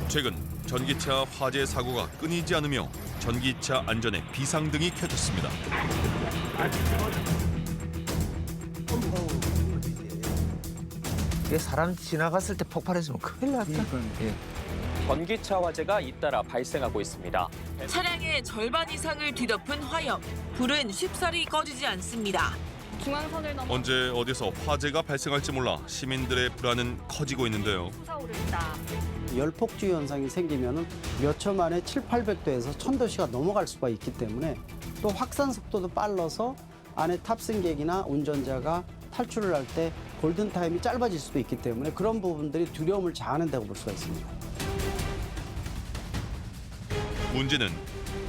최근 전기차 화재 사고가 끊이지 않으며 전기차 안전에 비상등이 켜졌습니다. 이게 사람 지나갔을 때 폭발했으면 큰일 났다. 예. 전기차 화재가 잇따라 발생하고 있습니다. 차량의 절반 이상을 뒤덮은 화염. 불은 쉽사리 꺼지지 않습니다. 중앙선을 넘어 언제 어디서 화재가 발생할지 몰라 시민들의 불안은 커지고 있는데요. 솟아오른다. 열폭주 현상이 생기면은 몇 초 만에 7,800도에서 1,000도씨가 넘어갈 수가 있기 때문에 또 확산 속도도 빨라서 안에 탑승객이나 운전자가 탈출을 할 때 골든타임이 짧아질 수도 있기 때문에 그런 부분들이 두려움을 자아낸다고 볼 수가 있습니다. 문제는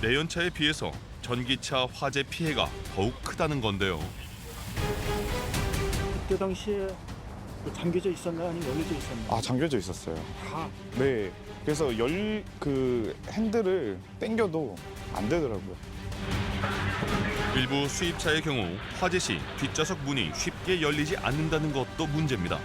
내연차에 비해서 전기차 화재 피해가 더욱 크다는 건데요. 그때 당시에 잠겨져 있었나요? 아니면 열려져 있었나요? 아, 잠겨져 있었어요. 다 네. 그래서 핸들을 당겨도 안 되더라고요. 일부 수입차의 경우 화재 시 뒷좌석 문이 쉽게 열리지 않는다는 것도 문제입니다.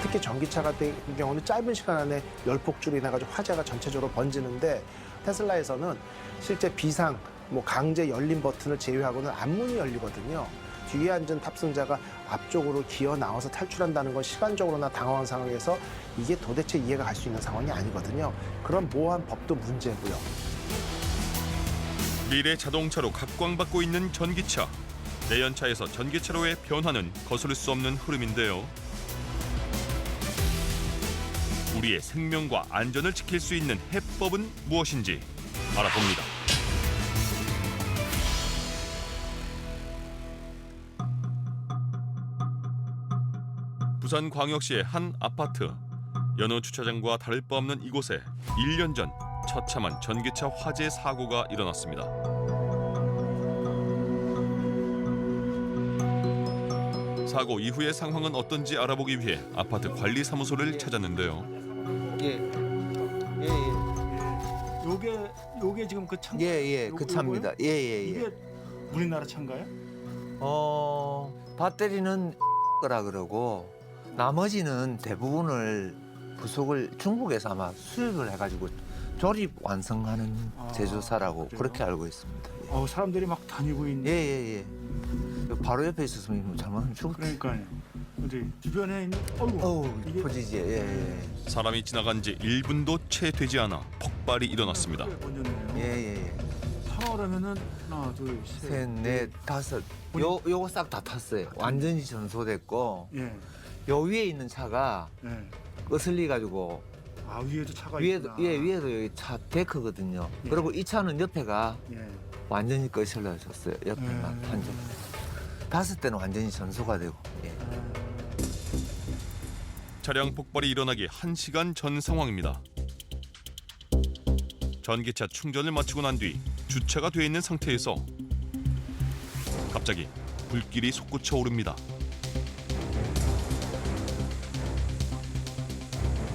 특히 전기차 같은 경우는 짧은 시간 안에 열폭주로 인해 가지고 화재가 전체적으로 번지는데 테슬라에서는 실제 비상, 강제 열림 버튼을 제외하고는 앞문이 열리거든요. 뒤에 앉은 탑승자가 앞쪽으로 기어 나와서 탈출한다는 건 시간적으로나 당황한 상황에서 이게 도대체 이해가 갈 수 있는 상황이 아니거든요. 그런 모호한 법도 문제고요. 미래 자동차로 각광받고 있는 전기차. 내연차에서 전기차로의 변화는 거스를 수 없는 흐름인데요. 우리의 생명과 안전을 지킬 수 있는 해법은 무엇인지 알아봅니다. 부산광역시의 한 아파트. 여느 주차장과 다를 바 없는 이곳에 1년 전 처참한 전기차 화재 사고가 일어났습니다. 사고 이후의 상황은 어떤지 알아보기 위해 아파트 관리사무소를 찾았는데요. 예. 예, 요게 지금 그 차. 예, 그 차입니다. 예. 이게 우리나라 차인가요? 배터리는 거라 그러고 나머지는 대부분을 부속을 중국에서 아마 수입을 해가지고 조립 완성하는 제조사라고 그래요? 그렇게 알고 있습니다. 사람들이 막 다니고 있는. 예. 바로 옆에 있었으면 잘못하면 죽었. 그러니까요. 근데 주변에 있는 이게 포지지. 예. 사람이 지나간 지 1분도 채 되지 않아 폭발이 일어났습니다. 번졌네요. 예. 타라면은 하나, 둘, 셋, 셋, 넷, 다섯. 요거 싹 다 탔어요. 완전히 전소됐고 예. 요 위에 있는 차가 예. 거슬리 가지고 위에도 차가 위에도 있구나. 위에도 여기 차 데크거든요. 예. 그리고 이 차는 옆에가 예. 완전히 거슬러졌어요. 옆에만 한쪽. 다섯 대는 완전히 전소가 되고. 예. 차량 폭발이 일어나기 1시간 전 상황입니다. 전기차 충전을 마치고 난 뒤 주차가 돼 있는 상태에서 갑자기 불길이 솟구쳐 오릅니다.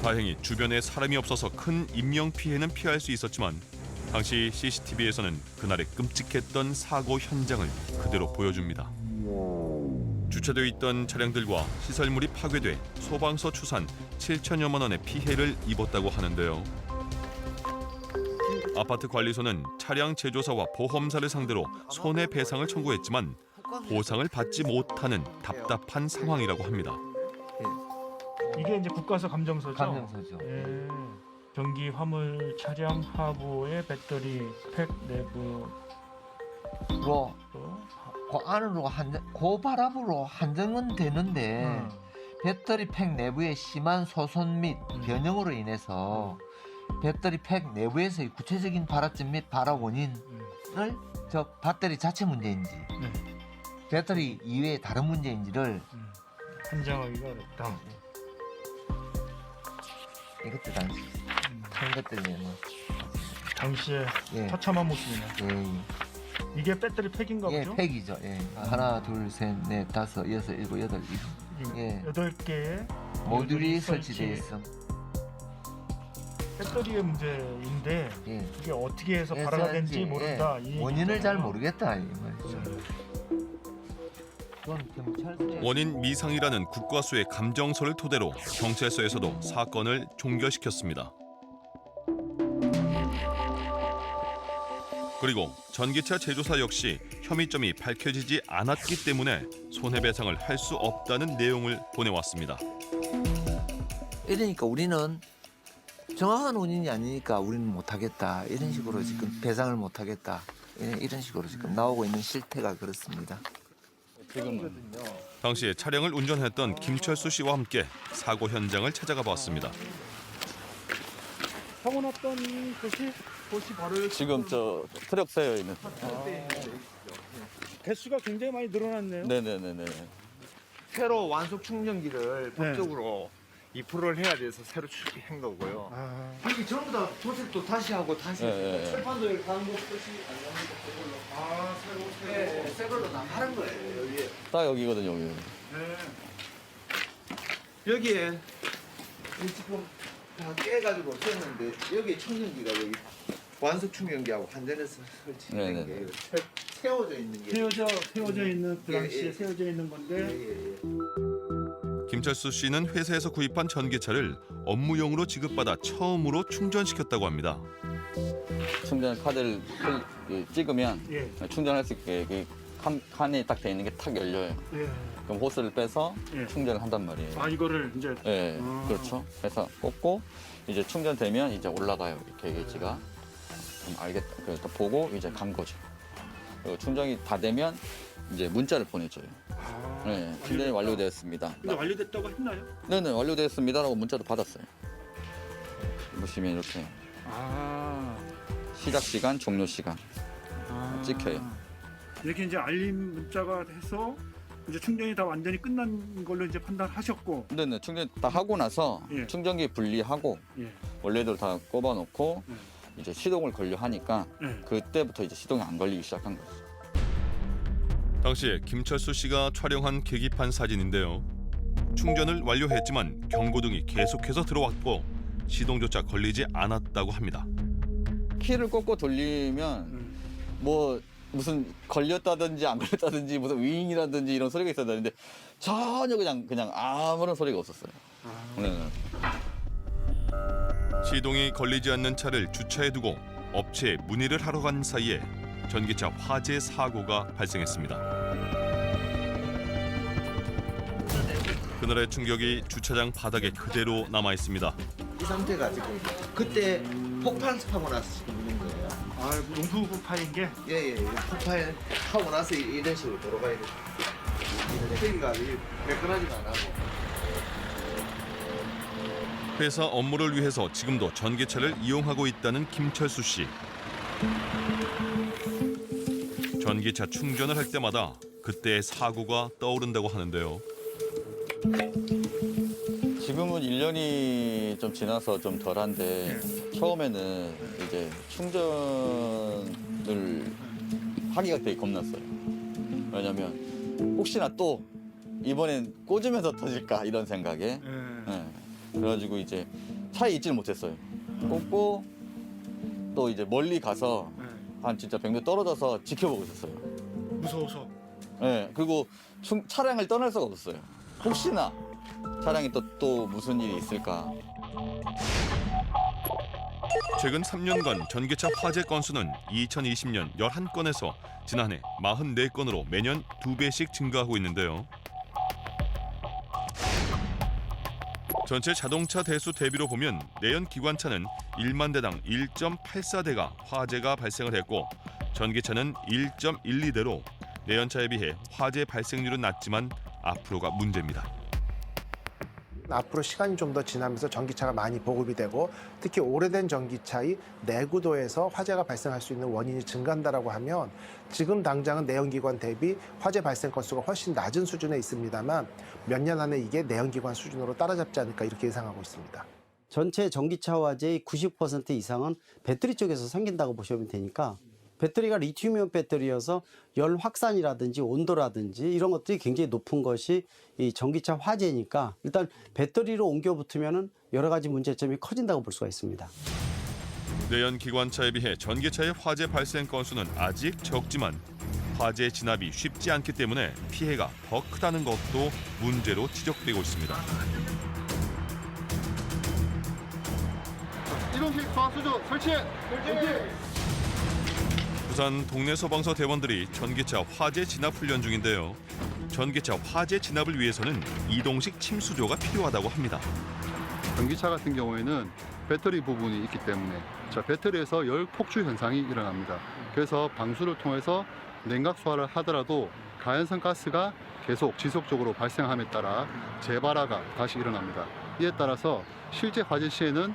다행히 주변에 사람이 없어서 큰 인명 피해는 피할 수 있었지만 당시 CCTV에서는 그날의 끔찍했던 사고 현장을 그대로 보여줍니다. 주차되어 있던 차량들과 시설물이 파괴돼 소방서 추산 7천여만 원의 피해를 입었다고 하는데요. 아파트 관리소는 차량 제조사와 보험사를 상대로 손해배상을 청구했지만 보상을 받지 못하는 답답한 상황이라고 합니다. 이게 이제 국가서 감정서죠? 감정서죠. 예. 전기 화물 차량 하부의 배터리 팩 내부 그 안으로 그 바람으로 한정은 되는데 배터리 팩 내부의 심한 소손 및 변형으로 인해서 배터리 팩 내부에서의 구체적인 발화점 및 발화 원인을 저 배터리 자체 문제인지 배터리 이외의 다른 문제인지를 판정하기가 어렵다. 이것도 당시 탄 것들이면 당시에 예. 처참한 모습이네. 이게 배터리 팩인가 예, 보죠? 팩이죠. 예. 하나, 둘, 셋, 넷, 다섯, 여섯, 일곱, 여덟, 예. 8개의 모듈이 설치되어 있어. 배터리의 문제인데 예. 이게 어떻게 해서 해서 발화가 된지 예. 모른다. 이 원인을 잘 얘기잖아요. 모르겠다 이 말이죠. 그건 경찰서에 원인 미상이라는 국과수의 감정서를 토대로 경찰서에서도 사건을 종결시켰습니다. 그리고 전기차 제조사 역시 혐의점이 밝혀지지 않았기 때문에 손해배상을 할 수 없다는 내용을 보내왔습니다. 이러니까 우리는 정확한 원인이 아니니까 우리는 못하겠다. 이런 식으로 지금 배상을 못하겠다. 이런 식으로 지금 나오고 있는 실태가 그렇습니다. 당시 차량을 운전했던 김철수 씨와 함께 사고 현장을 찾아가 봤습니다. 사고 났던 곳이 바로 지금 저 트럭 세여 있는. 개수가 굉장히 많이 늘어났네요. 네네네네. 새로 완속 충전기를 법적으로 2%를 해야 돼서 새로 출시한 거고요. 이게 전부 다 도색도 다시 하고 다시 철판도 여기 가는 거 끝이 새로 새 걸로 다 하는 거예요. 여기에. 딱 여기거든요, 여기. 여기에 이 지금 다 깨가지고 썼는데 여기에 충전기가 여기 완속 충전기하고 환전해서 설치된 게 세워져 있는 게 세워져 있는 브랑시에 세워져 있는 건데 김철수 씨는 회사에서 구입한 전기차를 업무용으로 지급받아 처음으로 충전시켰다고 합니다. 충전 카드를 찍으면 예. 충전할 수 있게 여기 칸이 딱 돼 있는 게 탁 열려요. 예. 그럼 호스를 빼서 예. 충전을 한단 말이에요. 아 이거를 이제 예, 그렇죠. 그래서 꽂고 이제 충전되면 이제 올라가요. 이렇게 게이지가. 그럼 알겠다. 그래서 보고 이제 간 거죠. 그리고 충전이 다 되면 이제 문자를 보내줘요. 네, 충전이 완료되었습니다. 근데 완료됐다고 했나요? 네네, 완료되었습니다라고 문자도 받았어요. 보시면 이렇게 시작 시간, 종료 시간 찍혀요. 이렇게 이제 알림 문자가 돼서 이제 충전이 다 완전히 끝난 걸로 이제 판단하셨고. 네네, 충전 다 하고 나서 예. 충전기 분리하고 예. 원래대로 다 꼽아놓고 이제 시동을 걸려 하니까 예. 그때부터 이제 시동이 안 걸리기 시작한 거죠. 당시에 김철수 씨가 촬영한 계기판 사진인데요. 충전을 완료했지만 경고등이 계속해서 들어왔고 시동조차 걸리지 않았다고 합니다. 키를 꽂고 돌리면 뭐 무슨 걸렸다든지 안 걸렸다든지 무슨 윙이라든지 이런 소리가 있어야 되는데 전혀 그냥 아무런 소리가 없었어요. 네. 시동이 걸리지 않는 차를 주차해두고 업체에 문의를 하러 간 사이에 전기차 화재 사고가 발생했습니다. 그날의 충격이 주차장 바닥에 그대로 남아 있습니다. 이 상태가 지금 그때 폭발하고 나서 지금 있는 거예요. 아 농부 폭발인 게. 예예. 폭발하고 나서 이런 식으로 돌아가야 돼. 여기가 매끈하지가 안 하고. 회사 업무를 위해서 지금도 전기차를 이용하고 있다는 김철수 씨. 전기차 충전을 할 때마다 그때의 사고가 떠오른다고 하는데요. 지금은 1년이 좀 지나서 좀 덜한데 처음에는 이제 충전을 하기가 되게 겁났어요. 왜냐면 혹시나 또 이번엔 꽂으면서 터질까 이런 생각에 그래가지고 이제 차에 있지를 못했어요. 꽂고 또 이제 멀리 가서 한 진짜 100m 떨어져서 지켜보고 있었어요. 무서워서. 네, 그리고 차량을 떠날 수가 없었어요. 혹시나 차량이 또 무슨 일이 있을까. 최근 3년간 전기차 화재 건수는 2020년 11건에서 지난해 44건으로 매년 2배씩 증가하고 있는데요. 전체 자동차 대수 대비로 보면 내연 기관차는 1만 대당 1.84대가 화재가 발생을 했고 전기차는 1.12대로 내연차에 비해 화재 발생률은 낮지만 앞으로가 문제입니다. 앞으로 시간이 좀 더 지나면서 전기차가 많이 보급이 되고 특히 오래된 전기차의 내구도에서 화재가 발생할 수 있는 원인이 증가한다라고 하면 지금 당장은 내연기관 대비 화재 발생 건수가 훨씬 낮은 수준에 있습니다만 몇 년 안에 이게 내연기관 수준으로 따라잡지 않을까 이렇게 예상하고 있습니다. 전체 전기차 화재의 90% 이상은 배터리 쪽에서 생긴다고 보시면 되니까 배터리가 리튬이온 배터리여서 열 확산이라든지 온도라든지 이런 것들이 굉장히 높은 것이 이 전기차 화재니까 일단 배터리로 옮겨 붙으면은 여러 가지 문제점이 커진다고 볼 수가 있습니다. 내연 기관차에 비해 전기차의 화재 발생 건수는 아직 적지만 화재 진압이 쉽지 않기 때문에 피해가 더 크다는 것도 문제로 지적되고 있습니다. 이동식 과수조 설치! 부산 동네 소방서 대원들이 전기차 화재 진압 훈련 중인데요. 전기차 화재 진압을 위해서는 이동식 침수조가 필요하다고 합니다. 전기차 같은 경우에는 배터리 부분이 있기 때문에 배터리에서 열 폭주 현상이 일어납니다. 그래서 방수를 통해서 냉각 소화를 하더라도 가연성 가스가 계속 지속적으로 발생함에 따라 재발화가 다시 일어납니다. 이에 따라서 실제 화재 시에는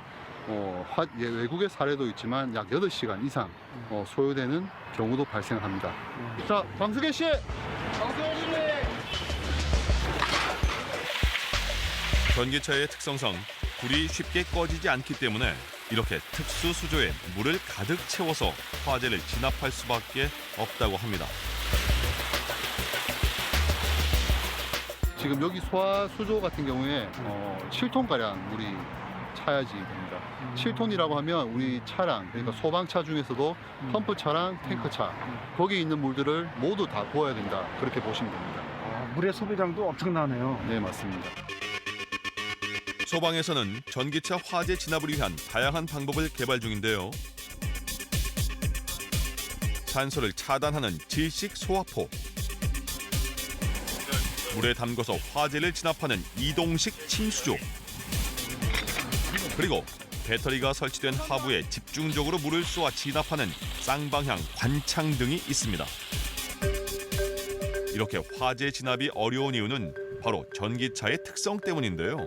외국의 사례도 있지만 약 8시간 이상 소요되는 경우도 발생합니다. 자, 방수 개시! 전기차의 특성상 불이 쉽게 꺼지지 않기 때문에 이렇게 특수 수조에 물을 가득 채워서 화재를 진압할 수밖에 없다고 합니다. 지금 여기 소화 수조 같은 경우에 7톤가량 물이 차야지 됩니다. 7톤이라고 하면 우리 차량, 그러니까 소방차 중에서도 펌프차랑 탱크차, 거기 있는 물들을 모두 다 부어야 된다. 그렇게 보시면 됩니다. 물의 소비량도 엄청나네요. 네, 맞습니다. 소방에서는 전기차 화재 진압을 위한 다양한 방법을 개발 중인데요. 산소를 차단하는 질식 소화포, 물에 담궈서 화재를 진압하는 이동식 침수조, 그리고 배터리가 설치된 하부에 집중적으로 물을 쏘아 진압하는 쌍방향 관창 등이 있습니다. 이렇게 화재 진압이 어려운 이유는 바로 전기차의 특성 때문인데요.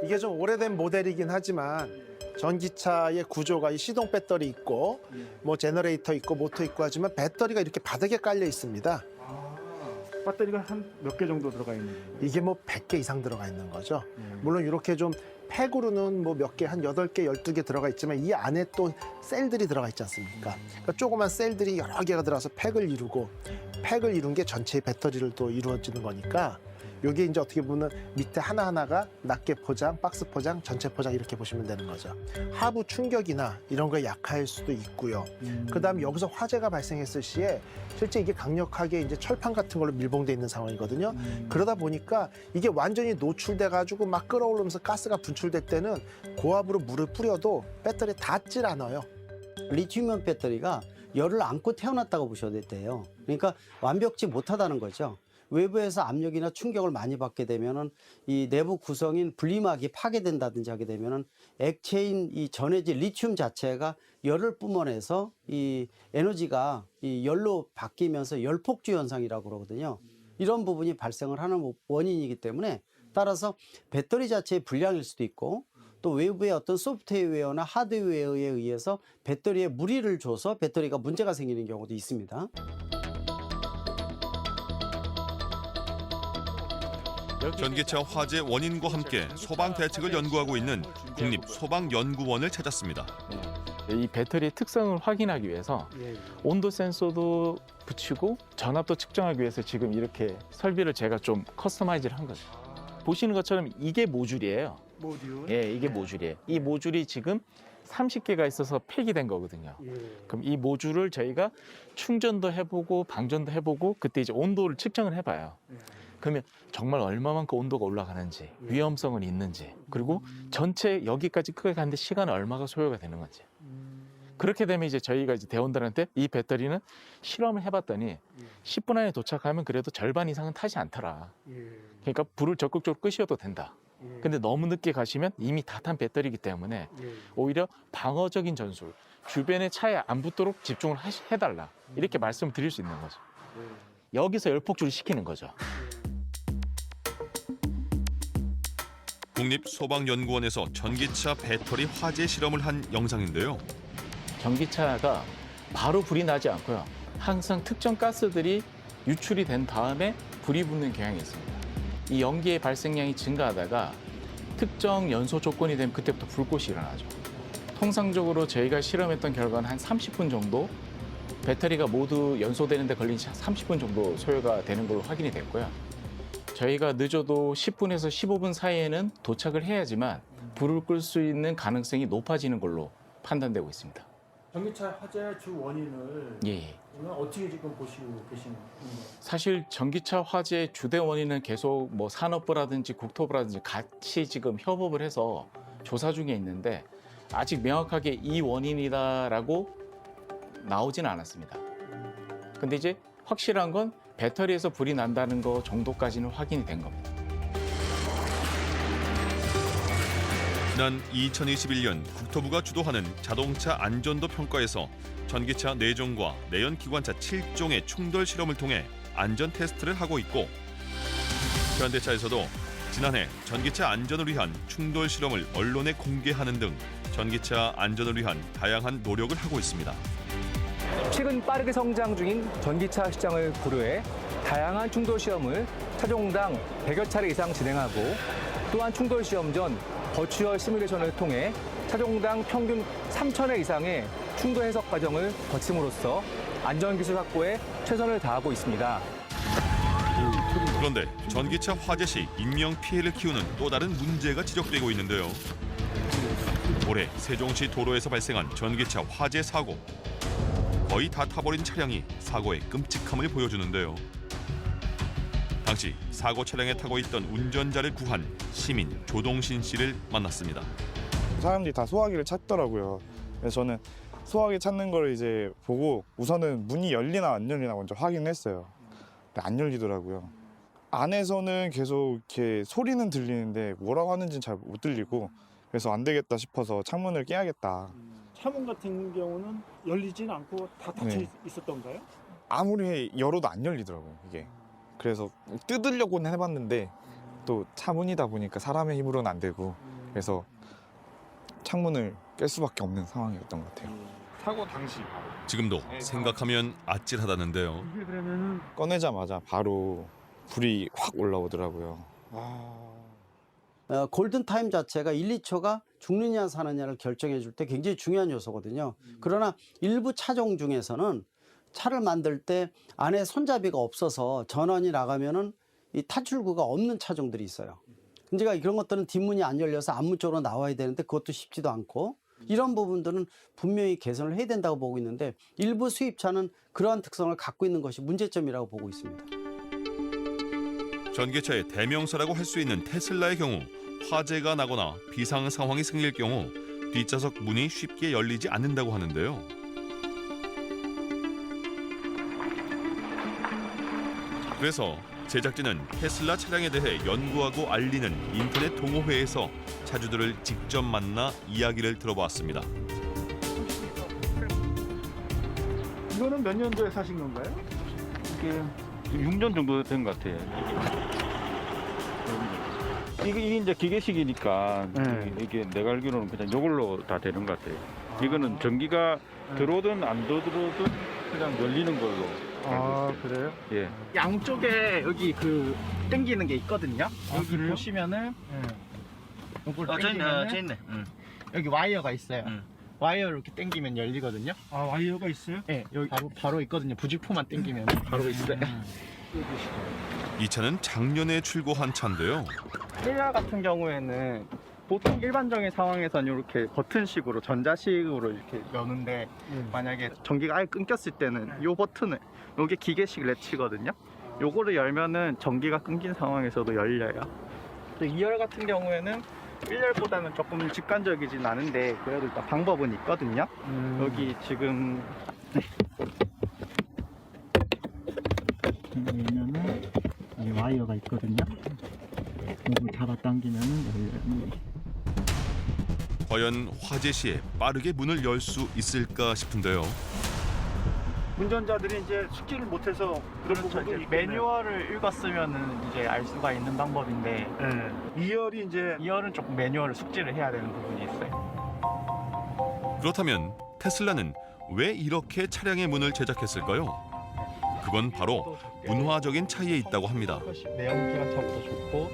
이게 좀 오래된 모델이긴 하지만 전기차의 구조가 이 시동 배터리 있고 뭐 제너레이터 있고 모터 있고 하지만 배터리가 이렇게 바닥에 깔려 있습니다. 배터리가 한 몇 개 정도 들어가 있는 거예요? 이게 뭐 100개 이상 들어가 있는 거죠. 물론 이렇게 좀 팩으로는 뭐 몇 개, 한 8개, 12개 들어가 있지만 이 안에 또 셀들이 들어가 있지 않습니까? 그러니까 조그만 셀들이 여러 개가 들어가서 팩을 이루고 팩을 이룬 게 전체의 배터리를 또 이루어지는 거니까 이게 이제 어떻게 보면 밑에 하나하나가 낱개 포장, 박스 포장, 전체 포장 이렇게 보시면 되는 거죠. 하부 충격이나 이런 거에 약할 수도 있고요. 그다음 여기서 화재가 발생했을 시에 실제 이게 강력하게 이제 철판 같은 걸로 밀봉돼 있는 상황이거든요. 그러다 보니까 이게 완전히 노출돼 가지고 막 끓어오르면서 가스가 분출될 때는 고압으로 물을 뿌려도 배터리 닿질 않아요. 리튬이온 배터리가 열을 안고 태어났다고 보셔도 돼요. 그러니까 완벽지 못하다는 거죠. 외부에서 압력이나 충격을 많이 받게 되면은 이 내부 구성인 분리막이 파괴된다든지 하게 되면은 액체인 이 전해질 리튬 자체가 열을 뿜어내서 이 에너지가 이 열로 바뀌면서 열폭주 현상이라고 그러거든요. 이런 부분이 발생을 하는 원인이기 때문에 따라서 배터리 자체의 불량일 수도 있고 또 외부의 어떤 소프트웨어나 하드웨어에 의해서 배터리에 무리를 줘서 배터리가 문제가 생기는 경우도 있습니다. 전기차 화재 원인과 함께 소방 대책을 연구하고 있는 국립소방연구원을 찾았습니다. 이 배터리의 특성을 확인하기 위해서 온도 센서도 붙이고 전압도 측정하기 위해서 지금 이렇게 설비를 제가 좀 커스터마이즈를 한 거죠. 보시는 것처럼 이게 모듈이에요. 모듈? 예, 이게 모듈이에요. 이 모듈이 지금 30개가 있어서 폐기 된 거거든요. 그럼 이 모듈을 저희가 충전도 해보고 방전도 해보고 그때 이제 온도를 측정을 해봐요. 그러면 정말 얼마만큼 온도가 올라가는지, 위험성은 있는지, 그리고 전체 여기까지 크게 가는데 시간은 얼마가 소요가 되는 건지. 그렇게 되면 이제 저희가 이제 대원들한테 이 배터리는 실험을 해봤더니 10분 안에 도착하면 그래도 절반 이상은 타지 않더라. 그러니까 불을 적극적으로 끄셔도 된다. 근데 너무 늦게 가시면 이미 다 탄 배터리이기 때문에 오히려 방어적인 전술, 주변에 차에 안 붙도록 집중을 해달라. 이렇게 말씀을 드릴 수 있는 거죠. 여기서 열폭주를 시키는 거죠. 국립소방연구원에서 전기차 배터리 화재 실험을 한 영상인데요. 전기차가 바로 불이 나지 않고요. 항상 특정 가스들이 유출이 된 다음에 불이 붙는 경향이 있습니다. 이 연기의 발생량이 증가하다가 특정 연소 조건이 되면 그때부터 불꽃이 일어나죠. 통상적으로 저희가 실험했던 결과는 한 30분 정도 배터리가 모두 연소되는 데 걸린 30분 정도 소요가 되는 걸로 확인이 됐고요. 저희가 늦어도 10분에서 15분 사이에는 도착을 해야지만 불을 끌 수 있는 가능성이 높아지는 걸로 판단되고 있습니다. 전기차 화재 주 원인을 어떻게 지금 보시고 계시는 거예요? 사실 전기차 화재의 주된 원인은 계속 뭐 산업부라든지 국토부라든지 같이 지금 협업을 해서 조사 중에 있는데 아직 명확하게 이 원인이다라고 나오지는 않았습니다. 근데 이제 확실한 건 배터리에서 불이 난다는 거 정도까지는 확인이 된 겁니다. 지난 2021년 국토부가 주도하는 자동차 안전도 평가에서 전기차 내종과 내연 기관차 7종의 충돌 실험을 통해 안전 테스트를 하고 있고, 현대차에서도 지난해 전기차 안전을 위한 충돌 실험을 언론에 공개하는 등 전기차 안전을 위한 다양한 노력을 하고 있습니다. 최근 빠르게 성장 중인 전기차 시장을 고려해 다양한 충돌 시험을 차종당 100여 차례 이상 진행하고, 또한 충돌 시험 전 버추얼 시뮬레이션을 통해 차종당 평균 3,000회 이상의 충돌 해석 과정을 거침으로써 안전기술 확보에 최선을 다하고 있습니다. 그런데 전기차 화재 시 인명 피해를 키우는 또 다른 문제가 지적되고 있는데요. 올해 세종시 도로에서 발생한 전기차 화재 사고. 거의 다 타버린 차량이 사고의 끔찍함을 보여주는데요. 당시 사고 차량에 타고 있던 운전자를 구한 시민 조동신 씨를 만났습니다. 사람들이 다 소화기를 찾더라고요. 그래서 저는 소화기 찾는 걸 이제 보고 우선은 문이 열리나 안 열리나 먼저 확인했어요. 근데 안 열리더라고요. 안에서는 계속 이렇게 소리는 들리는데 뭐라고 하는지는 잘 못 들리고, 그래서 안 되겠다 싶어서 창문을 깨야겠다. 차문 같은 경우는 열리진 않고 다 닫혀 네. 있었던가요? 아무리 열어도 안 열리더라고요, 이게. 그래서 뜯으려고는 해봤는데 또 차문이다 보니까 사람의 힘으로는 안 되고, 그래서 창문을 깰 수밖에 없는 상황이었던 것 같아요. 사고 당시 지금도 생각하면 아찔하다는데요. 이게 그러면은 꺼내자마자 바로 불이 확 올라오더라고요. 골든타임 자체가 1, 2초가 죽느냐 사느냐를 결정해 줄 때 굉장히 중요한 요소거든요. 그러나 일부 차종 중에서는 차를 만들 때 안에 손잡이가 없어서 전원이 나가면은 이 탈출구가 없는 차종들이 있어요. 문제가 그런 것들은 뒷문이 안 열려서 앞문 쪽으로 나와야 되는데 그것도 쉽지도 않고, 이런 부분들은 분명히 개선을 해야 된다고 보고 있는데, 일부 수입차는 그러한 특성을 갖고 있는 것이 문제점이라고 보고 있습니다. 전기차의 대명사라고 할 수 있는 테슬라의 경우 화재가 나거나 비상 상황이 생길 경우 뒷좌석 문이 쉽게 열리지 않는다고 하는데요. 그래서 제작진은 테슬라 차량에 대해 연구하고 알리는 인터넷 동호회에서 차주들을 직접 만나 이야기를 들어봤습니다. 이거는 몇 년도에 사신 건가요? 이게 6년 정도 된 것 같아요. 이게 이제 기계식이니까 이게 내가 알기로는 그냥 이걸로 다 되는 것 같아요. 이거는 전기가 들어오든 안 들어오든 그냥 열리는 걸로. 아, 그래요? 예. 양쪽에 여기 그 당기는 게 있거든요. 여기 그래요? 보시면은 이걸 저 당기면은 있네. 여기 와이어가 있어요. 와이어를 이렇게 당기면 열리거든요. 아, 와이어가 있어요? 네, 여기 바로 있거든요. 부직포만 당기면 바로 있어요. 이 차는 작년에 출고한 차인데요. 1열 같은 경우에는 보통 일반적인 상황에서는 이렇게 버튼식으로 전자식으로 이렇게 여는데, 만약에 전기가 아예 끊겼을 때는 이 버튼을, 이게 기계식 렛치거든요. 요거를 열면은 전기가 끊긴 상황에서도 열려요. 2열 같은 경우에는 1열보다는 조금 직관적이진 않은데 그래도 일단 방법은 있거든요. 여기 지금 열면은 여기 와이어가 있거든요. 이걸 잡아당기면은 열려요. 과연 화재 시에 빠르게 문을 열 수 있을까 싶은데요. 운전자들이 이제 숙지를 못해서 그런 부분도 있겠네요. 매뉴얼을 읽었으면은 이제 알 수가 있는 방법인데, 2열이 이제 2열은 조금 매뉴얼을 숙지를 해야 되는 부분이 있어요. 그렇다면 테슬라는 왜 이렇게 차량의 문을 제작했을까요? 그건 바로 문화적인 차이에 있다고 합니다. 내연기관차보다 좋고.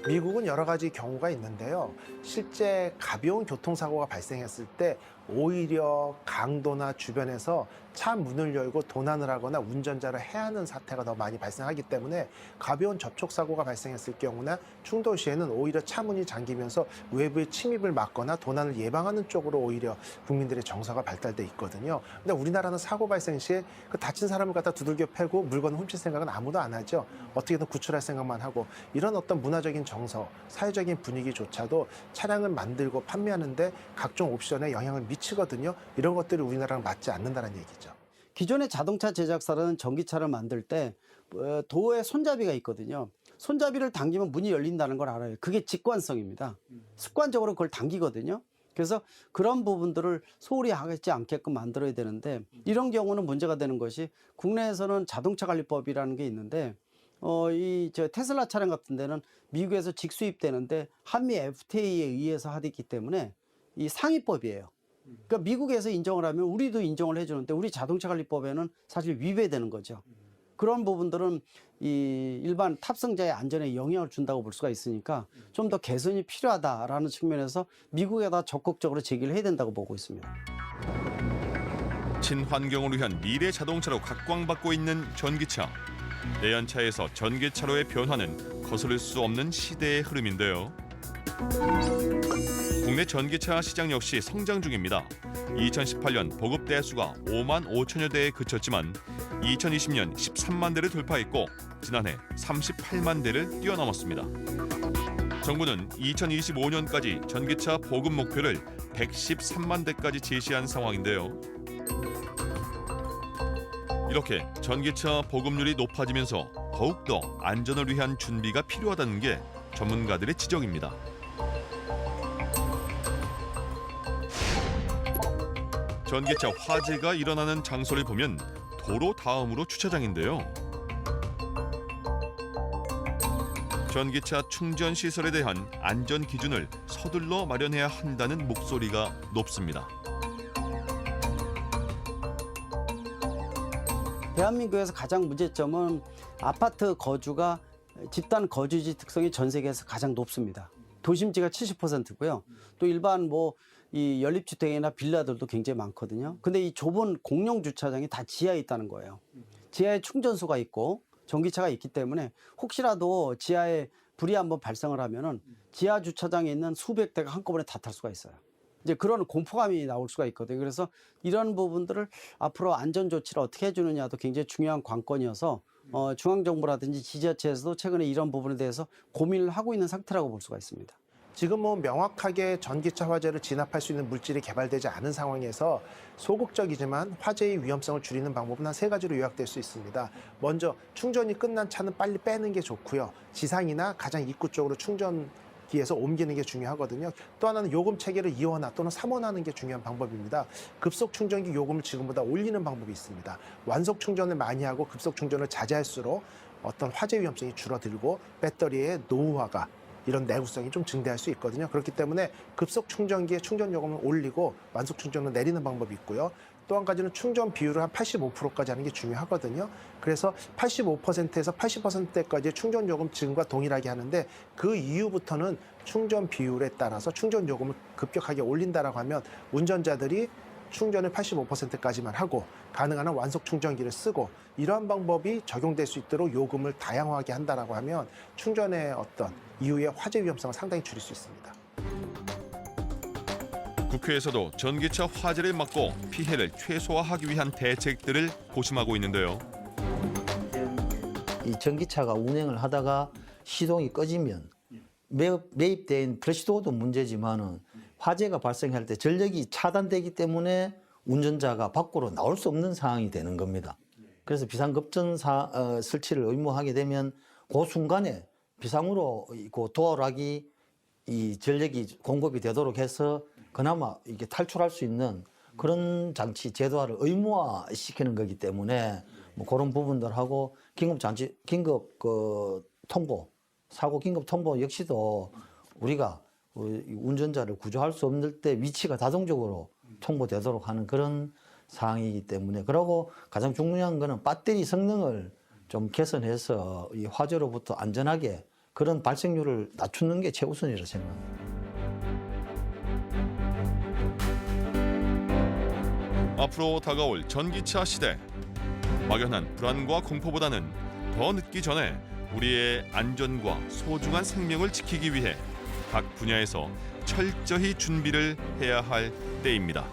미국은 여러 가지 경우가 있는데요. 실제 가벼운 교통사고가 발생했을 때 오히려 강도나 주변에서 차 문을 열고 도난을 하거나 운전자를 해하는 사태가 더 많이 발생하기 때문에 가벼운 접촉사고가 발생했을 경우나 충돌 시에는 오히려 차 문이 잠기면서 외부의 침입을 막거나 도난을 예방하는 쪽으로 오히려 국민들의 정서가 발달돼 있거든요. 근데 우리나라는 사고 발생 시에 그 다친 사람을 갖다 두들겨 패고 물건을 훔칠 생각은 아무도 안 하죠. 어떻게든 구출할 생각만 하고, 이런 어떤 문화적인 정서, 사회적인 분위기조차도 차량을 만들고 판매하는데 각종 옵션에 영향을 위치거든요. 이런 것들이 우리나라랑 맞지 않는다는 얘기죠. 기존의 자동차 제작사는 전기차를 만들 때 도어에 손잡이가 있거든요. 손잡이를 당기면 문이 열린다는 걸 알아요. 그게 직관성입니다. 습관적으로 그걸 당기거든요. 그래서 그런 부분들을 소홀히 하지 않게끔 만들어야 되는데 이런 경우는 문제가 되는 것이 국내에서는 자동차 관리법이라는 게 있는데 저 테슬라 차량 같은 데는 미국에서 직수입되는데 한미 FTA에 의해서 하기 때문에 이 상위법이에요. 그러니까 미국에서 인정을 하면 우리도 인정을 해주는데 우리 자동차 관리법에는 사실 위배되는 거죠. 그런 부분들은 이 일반 탑승자의 안전에 영향을 준다고 볼 수가 있으니까 좀 더 개선이 필요하다라는 측면에서 미국에다 적극적으로 제기를 해야 된다고 보고 있습니다. 친환경을 위한 미래 자동차로 각광받고 있는 전기차. 내연차에서 전기차로의 변화는 거스를 수 없는 시대의 흐름인데요. 국내 전기차 시장 역시 성장 중입니다. 2018년 보급 대수가 5만 5천여 대에 그쳤지만 2020년 13만 대를 돌파했고 지난해 38만 대를 뛰어넘었습니다. 정부는 2025년까지 전기차 보급 목표를 113만 대까지 제시한 상황인데요. 이렇게 전기차 보급률이 높아지면서 더욱더 안전을 위한 준비가 필요하다는 게 전문가들의 지적입니다. 전기차 화재가 일어나는 장소를 보면 도로 다음으로 주차장인데요. 전기차 충전 시설에 대한 안전 기준을 서둘러 마련해야 한다는 목소리가 높습니다. 대한민국에서 가장 문제점은 아파트 거주가 집단 거주지 특성이 전 세계에서 가장 높습니다. 도심지가 70%고요. 또 일반 이 연립주택이나 빌라들도 굉장히 많거든요. 근데 이 좁은 공용 주차장이 다 지하에 있다는 거예요. 지하에 충전소가 있고 전기차가 있기 때문에 혹시라도 지하에 불이 한번 발생을 하면은 지하 주차장에 있는 수백 대가 한꺼번에 다 탈 수가 있어요. 이제 그런 공포감이 나올 수가 있거든요. 그래서 이런 부분들을 앞으로 안전 조치를 어떻게 해주느냐도 굉장히 중요한 관건이어서 중앙정부라든지 지자체에서도 최근에 이런 부분에 대해서 고민을 하고 있는 상태라고 볼 수가 있습니다. 지금 명확하게 전기차 화재를 진압할 수 있는 물질이 개발되지 않은 상황에서 소극적이지만 화재의 위험성을 줄이는 방법은 한 3가지로 요약될 수 있습니다. 먼저 충전이 끝난 차는 빨리 빼는 게 좋고요. 지상이나 가장 입구 쪽으로 충전기에서 옮기는 게 중요하거든요. 또 하나는 요금 체계를 2원화 또는 3원화하는 게 중요한 방법입니다. 급속 충전기 요금을 지금보다 올리는 방법이 있습니다. 완속 충전을 많이 하고 급속 충전을 자제할수록 어떤 화재 위험성이 줄어들고 배터리의 노후화가 이런 내구성이 좀 증대할 수 있거든요. 그렇기 때문에 급속 충전기의 충전 요금을 올리고 완속 충전을 내리는 방법이 있고요. 또 한 가지는 충전 비율을 한 85%까지 하는 게 중요하거든요. 그래서 85%에서 80%대까지의 충전 요금 지금과 동일하게 하는데 그 이후부터는 충전 비율에 따라서 충전 요금을 급격하게 올린다라고 하면 운전자들이 충전을 85%까지만 하고 가능한 한 완속 충전기를 쓰고 이러한 방법이 적용될 수 있도록 요금을 다양화하게 한다라고 하면 충전의 어떤 이후의 화재 위험성을 상당히 줄일 수 있습니다. 국회에서도 전기차 화재를 막고 피해를 최소화하기 위한 대책들을 고심하고 있는데요. 이 전기차가 운행을 하다가 시동이 꺼지면 매입된 브러시도어도 문제지만은 화재가 발생할 때 전력이 차단되기 때문에 운전자가 밖으로 나올 수 없는 상황이 되는 겁니다. 그래서 비상급전 설치를 의무하게 되면 그 순간에 비상으로 도어락이 이 전력이 공급이 되도록 해서 그나마 이게 탈출할 수 있는 그런 장치 제도화를 의무화시키는 거기 때문에 그런 부분들하고 긴급 통보, 사고 긴급 통보 역시도 우리가 운전자를 구조할 수 없을 때 위치가 자동적으로 통보되도록 하는 그런 상황이기 때문에 그리고 가장 중요한 거는 배터리 성능을 좀 개선해서 이 화재로부터 안전하게 그런 발생률을 낮추는 게 최우선이라고 생각합니다. 앞으로 다가올 전기차 시대. 막연한 불안과 공포보다는 더 늦기 전에 우리의 안전과 소중한 생명을 지키기 위해 각 분야에서 철저히 준비를 해야 할 때입니다.